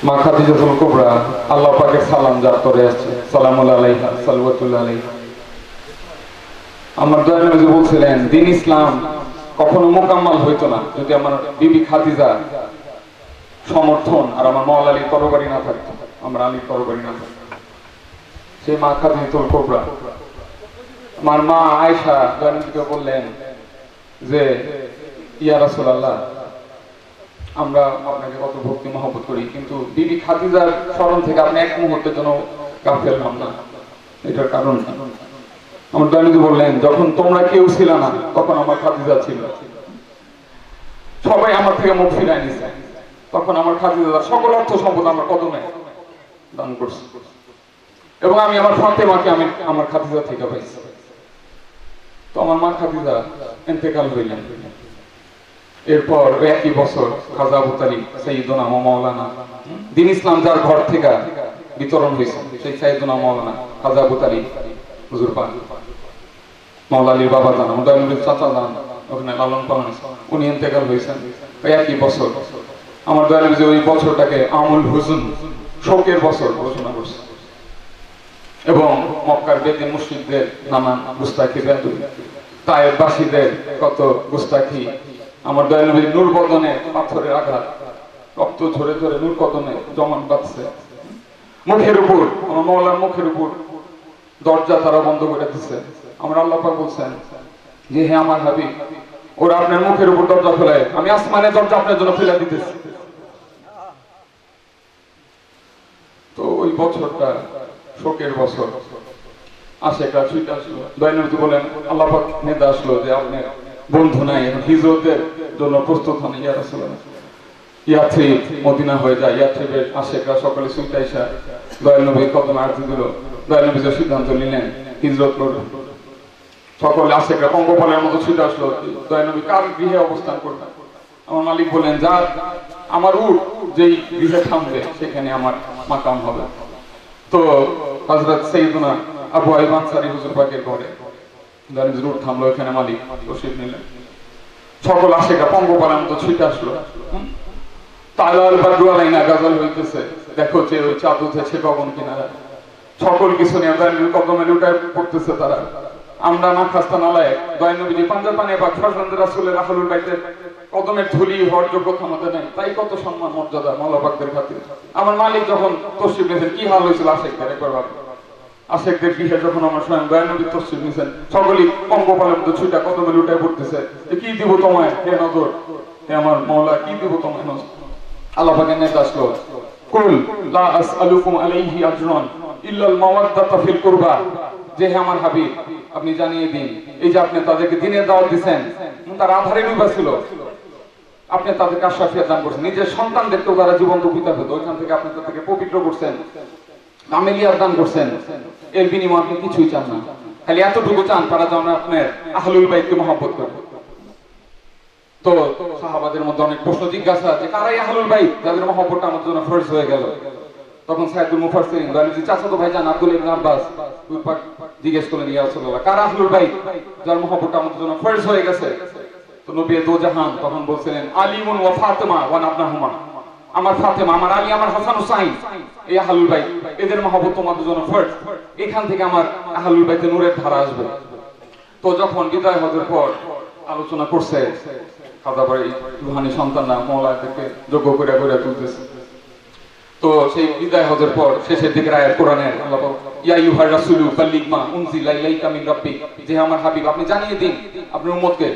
মা খাদিজাতুল কুবরা আল্লাহ পাকের সালাম যার করে আসছে, সালামুল আলাইহা সাল্লাতুল্লাহ আলাইহা। আমার দয়াল নবী বলছিলেন দ্বীন ইসলাম কখনো মোকাম্মল হইতো না যদি আমার বিবি খাদিজা সমর্থন আর আমার মাওলা আলীর তরবারি না থাকতো, আমার আলীর তরবারি না থাকতো। সেই মা খাদিজাতুল কুবরা আমার মা আয়েশা দয়াল নবীকে বললেন যে ইয়া রাসূলুল্লাহ, আমরা আপনাকে কত ভক্তি মহব্বত করি, কিন্তু বিবি খাদিজার স্মরণ থেকে আপনি এক মুহূর্তের জন্য গাফেল হন না, এটার কারণ আমার দয়ানিধি বললেন যখন তোমরা কেউ ছিল না তখন আমার খাদিজা ছিল, সবাই আমার থেকে মুখ ফিরায় নিছে, তখন আমার খাদিজা সকল অর্থ সম্পদ আমার কদমে দান করছে, এবং আমি আমার ফাতেমাকে আমি আমার খাদিজা থেকে পাইছি। তো আমার মা খাদিজা ইন্তেকাল হইলেন। এরপর একই বছর খাজা আবু তালিব সাইয়্যিদুনা মাওলানা দ্বীন ইসলাম যার ঘর থেকে বিতরণ হয়েছে, সেই সাইয়্যিদুনা মাওলানা খাজা আবু তালিব হুজুর পাক মাওলা আলীর বাবা জান, আমাদের নবীর চাচা জান, ওখানে লালন পালন উনি ইন্তেকাল হয়েছেন একই বছর। আমার দয়াল নবী ওই বছরটাকে আমুল হুজুন, শোকের বছর ঘোষণা করছে, এবং মক্কার বেদিন মুশরিকদের নানান গুস্তাখি, তায়েফবাসীদের কত গুস্তাখি, আমার দয়াল নবীর নূর বদনে পাথরের আঘাত, রক্ত ঝরে ঝরে নূর কদমে জমান বাঁধছে, মুখের উপর আমার মাওলার মুখের উপর দরজা তারা বন্ধ করে দিচ্ছে। আমরা আল্লাহ পাক বলছেন যে হে আমার হাবিব, ওরা আপনার মুখের উপর দরজা ফেলায়, আমি আসমানের দরজা আপনার জন্য ফেলে দিতেছি। তো ওই বছরটা শোকের বছর, আশেকা ছুটে আসলো, দয়াল নবী বলেন আল্লাহ পাক নেদা আসলো যে আপনার বন্ধু নাই, এখন হিজরতের জন্য প্রস্তুত হন, ইয়া রাসূলুল্লাহ ইয়াথরিব মদিনা হয়ে যায়। ইয়াথরিবের আশেকরা সকালে ছুটে আসা দয়াল নবীর কদমে আরতি দিল, দয়াল নবী যে সিদ্ধান্ত নিলেন হিজরত করবে, সকলে আশেকরা পঙ্গপালের মতো ছুটে আসলো, দয়াল নবী কার গৃহে অবস্থান করবেন। আমার মালিক বলেন যা আমার উট যেই গৃহে থামবে সেখানে আমার মাকাম হবে। তো হযরত সাইয়্যিদুনা আবু আইয়ুব আনসারী হুজুর পাকের ঘরে দয়াল নবীর উট থামলো, এখানে মালিক তশরিফ নিলেন, সকল আশেকরা পঙ্গপালের মতো ছুটে আসলো। তালাল বাদরু আলাইনা গাজল হইতেছে, দেখো যে ওই চাঁদ উঠেছে গগন কিনারা, সকল কিছু নিয়ে দয়াল নবীর কদমে লুটায় পড়তেছে তারা। আমরা না খাস্তা নালায় দয়াল নবীর পাঞ্জা পানে বা ফরজন্দ রাসূলের আহলুল বাইতের কদমের ধুলি হওয়ার যোগ্যতা আমাদের নাই, তাই কত সম্মান মর্যাদা মাওলা পাকদের খাতিরে। আমার মালিক যখন তশরিফ নিয়েছেন কি হাল হয়েছিল আশেকদের, একবার ভাবো, আশেকদের গৃহে যখন আমার স্বয়ং দয়াল নবী তশরিফ নিয়েছেন, সকলেই পঙ্গপালের মতো ছুটা কদমে লুটায় পড়তেছে, কি দিব তোমায় হে নজর, হে আমার মাওলা কি দিব তোমায় নজর। আল্লাহ পাকের নেতা আসলো, কুল লা আসআলুকুম আলাইহি আজরান ইল্লাল মাওয়াদ্দাতা ফিল কুরবা, যে হে আমার হাবিব আপনি জানিয়ে দিন, এই যে আপনি তাদেরকে দ্বীনের দাওয়াত দিবেন, তারা আধারে ডুবা ছিল, আপনি তাদেরকে আশরাফিয়াত দান করছেন, নিজের সন্তানদেরকেও তারা জীবন্ত পিতা পেত, ওইখান থেকে আপনি তাদেরকে পবিত্র করছেন, আমেলিয়াত দান করছেন, এর বিনিময়ে আপনি কিছুই চান না, খালি এতটুকু চান তারা যেন আপনার আহলুল বাইতকে মহব্বত করে। তো সাহাবাদের মধ্যে অনেক প্রশ্ন জিজ্ঞাসা যে কারাই আহলুল বাইত যাদের মহব্বতটা আমার জন্য ফরজ হয়ে গেল। তখন সাইয়্যিদুল মুফাসসিরিন দয়ালুজি চাচাতো ভাইজান আব্দুল ইবনে আব্বাস জিজ্ঞেস করলেন ইয়া রাসূলুল্লাহ কারা আহলুল বাইত যার মহব্বতটা আমার জন্য ফরজ হয়ে গেছে। তো নবী দো জাহান তখন বলছিলেন আলীমুন ওয়া ফাতেমা ওয়া নাবনাহুমা, আমার ফাতেমা, আমার আলী, আমার হাসান হুসাইন, এই আহলুল বাইত, এদের মহব্বত তোমাদের জন্য ফরজ, এখান থেকে আমার আহলুল বাইতে নূরের ধারা আসবে। তো যখন বিদায় হজের পর আলোচনা করছে খাজাবাড়ি রুহানি সন্তানরা মাওলাদেরকে যোগ্য করে করে তুলতেছে, তো সেই বিদায় হজের পর শেষের দিকে আয়াত কোরআনের আল্লাহ ইয়া আইয়ুহার রাসূলু বাল্লিগ মা উনজিলা ইলাইকা মিন রাব্বিক, যে আমার হাবিব আপনি জানিয়ে দিন আপনার উম্মতকে,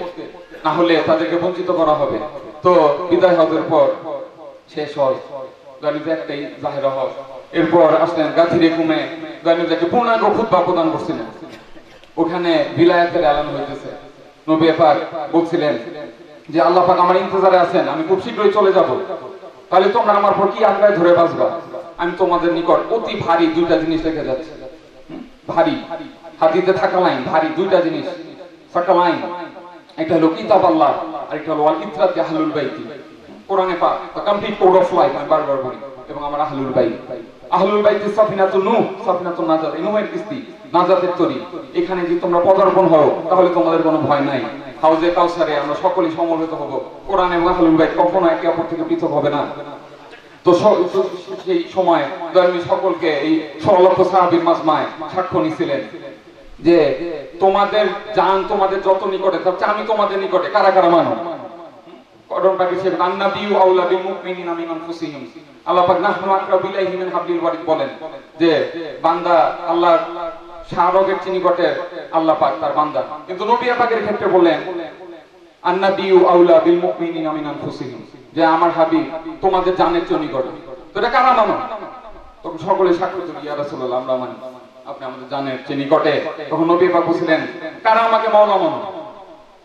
না হলে তাদেরকে বঞ্চিত করা হবে। তো বিদায় হজের পর শেষ হয় গালিতে একটাই জাহেরা হজ, এরপর আসলেন গাথিরে কুমে গালিদাকে পূর্ণাঙ্গ খুতবা প্রদান করছিলেন, ওখানে বিলায়াতের এলান হইতেছে। নবী পাক বলছিলেন যে আল্লাহ পাক আমার ইন্তজারে আছেন, আমি খুব শীঘ্রই চলে যাব, তাহলে তোমরা আমার পর কি আঁকড়ায় ধরে বাঁচবা, আমি তোমাদের নিকট অতি ভারী দুইটা জিনিস রেখে যাচ্ছি, ভারী হাদিতে থাকা লাইন, ভারী দুইটা জিনিস থাকা লাইন, একটা হলো কিতাব আল্লাহ আর একটা হলো আল ইতরাত আহলুল বাইত, কোরআনে পাক the complete code of life, আমি বারবার বলি, এবং আমার আহলুল বাইত, আহলুল বাইত সাফিনাতুন নূহ, সাফিনাতুন নাজাত, নূহের কিস্তি, নাজাতের তরী, এখানে যদি তোমরা পদার্পণ হও তাহলে তোমাদের কোনো ভয় নাই, হাউজে কাউসারে আমরা সকলেই সমবেত হব, কোরআন এবং আহলুল বাইত কখনো একে অপর থেকে পৃথক হবে না। তো সেই সময় দয়ানবী সকলকে এই 16 লক্ষ সাহাবীর মাজমায় সাক্ষ্য নিছিলেন যে তোমাদের জান তোমাদের যত নিকটে তার চেয়ে আমি তোমাদের নিকটে। কারা কারা মানো? কোরআন পাকে সে আন্নাবিয়্যু আউলা বিল মুমিনিনা মিন আনফুসিহিম, আল্লাহ পাক নাহনু আকরাবু ইলাইহি মিন হাবলিল ওয়ারিদ বলেন যে বান্দা আল্লাহর শাহরগের নিকটে আল্লাহ পাক তার বান্দা। কিন্তু নবী পাকের ক্ষেত্রে বললেন আন্নাবিয়্যু আউলা বিল মুমিনিনা মিন আনফুসিহিম, যে আমার হাবিব তোমাদের জানের চেয়ে নিকটে। তো এটা কারা মানো? তখন সকলে সাক্ষ্য দিল ইয়া রাসূলুল্লাহ আমরা মানি, আপনি আমাদের জানের চেয়ে নিকটে। তখন নবী পাক বলেছিলেন কারা আমাকে মাওলা মানো?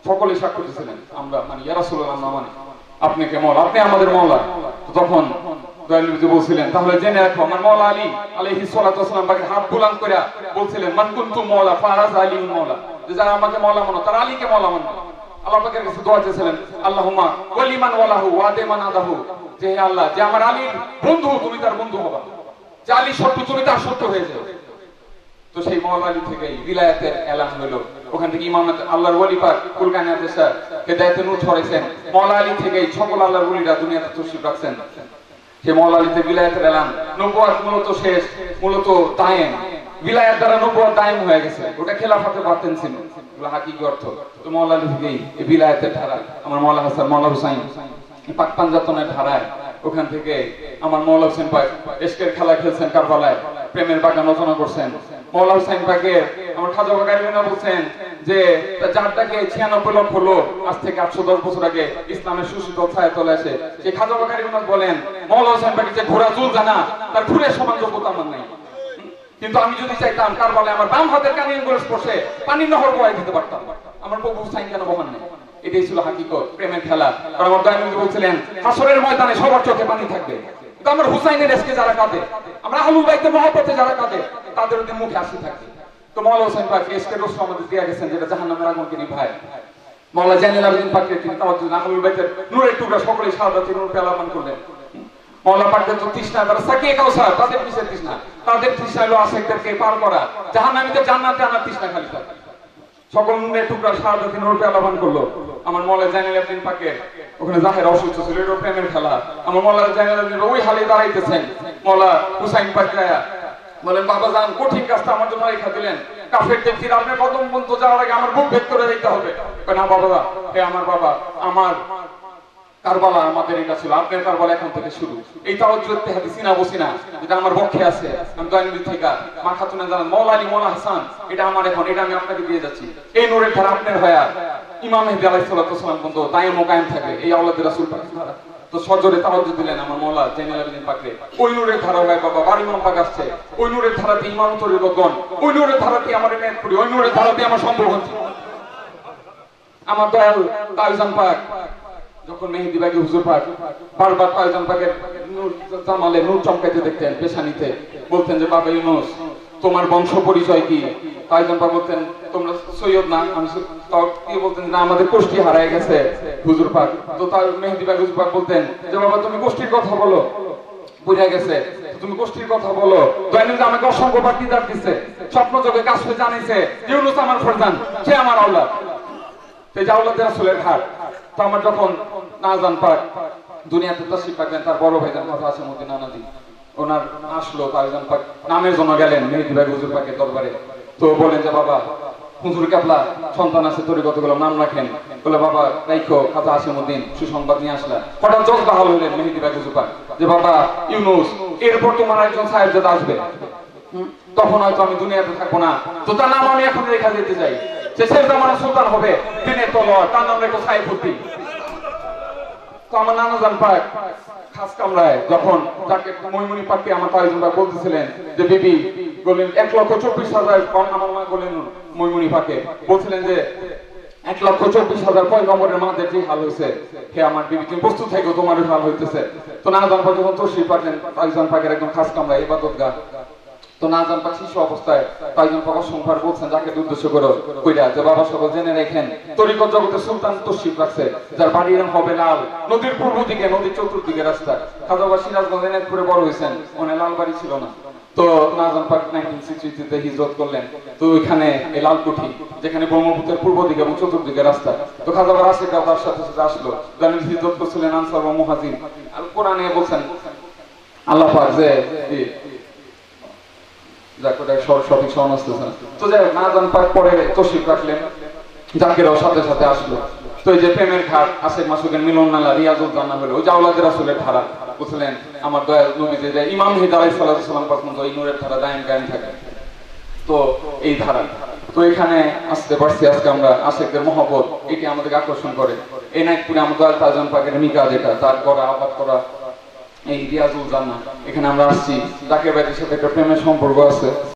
সকলে সাক্ষ্য দিয়েছিলেন আমরা মানি ইয়া রাসূলুল্লাহ আমরা মানি, আপনি কে মাওলা, আপনি আমাদের মাওলা। তখন দয়ালু বলছিলেন তাহলে জেনে রাখো আমার মাওলা আলী আলাইহিস সালাতু ওয়াস সালাম পাকে হাত বুলান্দ করে বলছিলেন মান কুনতু মাওলা ফারাজ আলী মাওলা, যে যারা আমাকে মাওলা মানো তারা আলীকে মাওলা মানো। আল্লাহ পাকের কাছে দোয়া চেয়েছিলেন আল্লাহুম্মা ওয়ালিমান ওয়ালাহু ওয়াদেমান আদাহু, যে হে আল্লাহ যে আমার আলীর বন্ধু তুমি তার বন্ধু হবা, যে আলী শত্রু তুমি তার শত্রু হয়ে যাও। তো সেই মাওলা আলী থেকেই বিলায়াতের এলান হলো, ওখান থেকে ইমামত আল্লাহর ওলি পাক কুলকানি আদেশা হেদায়েতের নূর ছড়াইছেন। মাওলা আলী থেকেই সকল আল্লাহর ওলিরা দুনিয়াতে তশরিফ রাখছেন। সেই মাওলা আলীতে বিলায়াতের এলান, নবুয়ত মূলত শেষ, মূলত দায়েম, বিলায়াত দ্বারা নবুয়ত দায়েম হয়ে গেছে, ওটা খেলাফতে বাতেন ছিল, এগুলো হাকিকি অর্থ। তো মাওলা আলী থেকেই এই বিলায়াতের ধারা, আমার মাওলা হাসান মাওলা হুসাইন পাক পাঞ্জাতনের ধারায়, ওখান থেকে আমার মাওলা হোসেন পাক ইশকের খেলা খেলছেন কারবালায়, প্রেমের বাগান রচনা করছেন। মাওলা হোসেন পাকে আমার খাজা বাকারি মিনা বলছেন যে যারটাকে 96 লক্ষ লোক আজ থেকে 810 বছর আগে ইসলামের সুশীতল ছায়া তলে আসে, সেই খাজা বাকারি মিনা বলেন মাওলা হোসেন পাকে যে ঘোড়া চুল জানা তার ঘুরের সমান যোগ্যতা আমার নাই, কিন্তু আমি যদি চাইতাম কারবালায় আমার বাম হাতের কানে আঙ্গুলের স্পর্শে পানির নহর বয়ে দিতে পারতাম, আমার প্রভু হুসাইন কেন বহান নেই। এটাই ছিল হাকিকত, প্রেমের খেলা। কারণ আমার দয়ানবী বলছিলেন হাসরের ময়দানে সবার চোখে পানি থাকবে, কিন্তু আমার হুসাইনের এসকে যারা কাঁদে, আমরা আহলুল বাইতের মহব্বতে যারা কাঁদে তাদের ওদের মুখে হাসি থাকে। তো মাওলা হোসেন পাক এসকে রসুল আমাদের দিয়ে গেছেন যেটা জাহান্নামের আগুনকে নিভায়। মাওলা জাইনুল আবেদিন পাককে তিনি তাওয়াজ্জুহ আহলুল বাইতের নূরের টুকরা সকলে শাহাদাতের নূর পেলামান করলেন। মাওলা পাকদের তো তৃষ্ণা, তারা সাকিয়ে কাউসার, তাদের কিসের তৃষ্ণা? তাদের তৃষ্ণা হলো আশিকদেরকে পার করা, জাহান্নামীদের জান্নাতে আনার তৃষ্ণা খালি থাকে। সকল নূরের টুকরা শাহাদাতের নূর পেলামান করলো। আমার মাওলা জাইনুল আবেদিন পাকের ওখানে জাহের অসুস্থ ছিল, এটা প্রেমের খেলা। আমার মাওলা জাইনুল আবেদিন ওই হালে দাঁড়াইতেছেন, মাওলা হুসাইন পাক গায়া বলেন বাবা জান কঠিন কাজটা আমার জন্য রেখা দিলেন, কাফেরদের তীর আপনার কদম পর্যন্ত যাওয়ার আগে আমার বুক ভেদ করে দিতে হবে। না বাবা, হে আমার বাবা, আমার কারবালা আমাদের এটা ছিল, আপনার কারবালা এখন থেকে শুরু। এই তাওয়াজ্জুহ ইত্তেহাদি সিনা বসিনা যেটা আমার বক্ষে আছে, আমি দয়ানবী থেকে মা খাতুনা জানান মাওলা আলী মাওলা হাসান, এটা আমার এখন, এটা আমি আপনাকে দিয়ে যাচ্ছি। এই নূরের ধারা আপনার হয়া ইমাম মেহদী আলাইহিস সালাতু ওয়াস সালাম পর্যন্ত দায়েম ও কায়েম থাকে, এই আওলাদ রাসূল পাকের ধারা। তো সজরে তাওয়াজ্জুহ দিলেন আমার মাওলা জাইনুল আবেদিন পাকরে, ওই নূরের ধারা হয় বাবা, বাড়ি ইমাম পাক আসছে, ওই নূরের ধারাতে ইমাম তরিকতগণ, ওই নূরের ধারাতে আমার মেহেরপুরি, ওই নূরের ধারাতে আমার সম্পর্ক হচ্ছে। আমার দয়াল তাইজান পাক যখন মেহেদী বাগী হুজুর পাক বারবার তাইজান পাকের নূর জামালে নূর চমকাইতে দেখতেন পেশানিতে, বলতেন যে বাবা ইউনুস তোমার বংশ পরিচয় কি? তাইজান পাক বলতেন তোমরা সৈয়দ না? আমি কি বলতেন না আমাদের গোষ্ঠী হারায় গেছে হুজুর পাক। তো তাই মেহেদী বাগী হুজুর পাক বলতেন যে বাবা তুমি গোষ্ঠীর কথা বলো, বুঝা গেছে তুমি গোষ্ঠীর কথা বলো। দয়ানবী আমাকে অসংখ্য বার্তিদার দিচ্ছে, স্বপ্ন যোগে কাজ হয়ে জানিয়েছে ইউনুস আমার ফরজান, সে আমার আওলাদ, সেই আওলাদ রাসূলের ঘাট। তো আমার যখন নাজান পাক দুনিয়াতে তাশরীফ রাখলেন, তার বড় ভাইজান কথা আছে মদিনা নাদি, ওনার আসলো তাইজান পাক নামের জন্য গেলেন মেহেদী বাগী হুজুর পাকের দরবারে। তো বলেন যে বাবা হুজুর কেবলা সন্তান আছে তরিকতগুলো নাম রাখেন, বলে বাবা রাইখো খাজা হাশিমউদ্দিন সুসংবাদ নিয়ে আসলা। হঠাৎ জজবাহাল হলেন মেহেদী বাগী হুজুর পাক যে বাবা ইউনুস এরপর তোমার একজন সাহেবজাদা আসবে, তখন হয়তো আমি দুনিয়াতে থাকবো না, তো তার নাম আমি এখন রেখা দিতে চাই, সে শেষ জামানার সুলতান হবে, দিনের তলোয়ার, তার নাম রেখো সাইফুদ্দিন। তো আমার নানাজান পাক খাস কামরায় যখন যাকে মইমুনি পাককে আমার তাইজান পাক বলতেছিলেন যে বিবি বললেন 1,24,000, আমার মা বললেন মইমুনি পাকে বলছিলেন যে 1,24,000 পয়গম্বরের মাদের যে হাল হয়েছে, হে আমার বিবি তুমি প্রস্তুত থাকো, তোমার হাল হইতেছে। তো নানাজান পাক যখন তশরীফ পাকলেন তাইজান পাকের একদম খাস কামরায় ইবাদতগাহ, তো নাজান পাক শিশু অবস্থায় তাইজান পাক সংসার বলছেন যাকে উদ্দেশ্য করে কইরা যে বাবা সকল জেনে রাখেন তরিকত জগতের সুলতান তশরীফ রাখছে, যার বাড়ির নাম হবে লাল, নদীর পূর্ব দিকে, নদীর চতুর্দিকে রাস্তা। খাজাবাসী সিরাজগঞ্জ এনায়তপুরে বড় হয়েছেন, ওখানে লাল বাড়ি ছিল না। তো নাজান পাক 1963 তে হিজরত করলেন, তো ওইখানে এই লালকুঠি যেখানে ব্রহ্মপুত্রের পূর্ব দিকে এবং চতুর্দিকে রাস্তা। তো খাজাবার আশিকরা তার সাথে সাথে আসলো, জানেন হিজরত করছিলেন আনসার ও মুহাজির। আর কোরআনে বলছেন আল্লাহ পাক যে সঠিক সমান আসতেছে না। তো যাই হোক, আজান পাক পরে তশরিফ রাখলেন, জাকিরাও সাথে সাথে আসলো। তো এই যে প্রেমের ঘাট, আশেক মাসুকের মিলন মেলা, রিয়াজুল জান্নাহ হলো, ওই যে আওলাদের রাসূলের ধারা, বুঝলেন? আমার দয়াল নবী যে ইমাম হিদ আলাইহিস সালাম পর্যন্ত এই নূরের ধারা দায়েম কায়েম থাকে। তো এই ধারা, তো এখানে আসতে পারছি আজকে আমরা, আশেকদের মহব্বত এটি আমাদেরকে আকর্ষণ করে। এই নাইটপুরে আমার দয়াল তাজন পাকের মিকা, যেটা তার করা আবাদ করা এই রিয়াজুল জান্নাহ, এখানে আমরা আসছি, জাকির ভাইয়ের সাথে একটা প্রেমের সম্পর্ক আছে।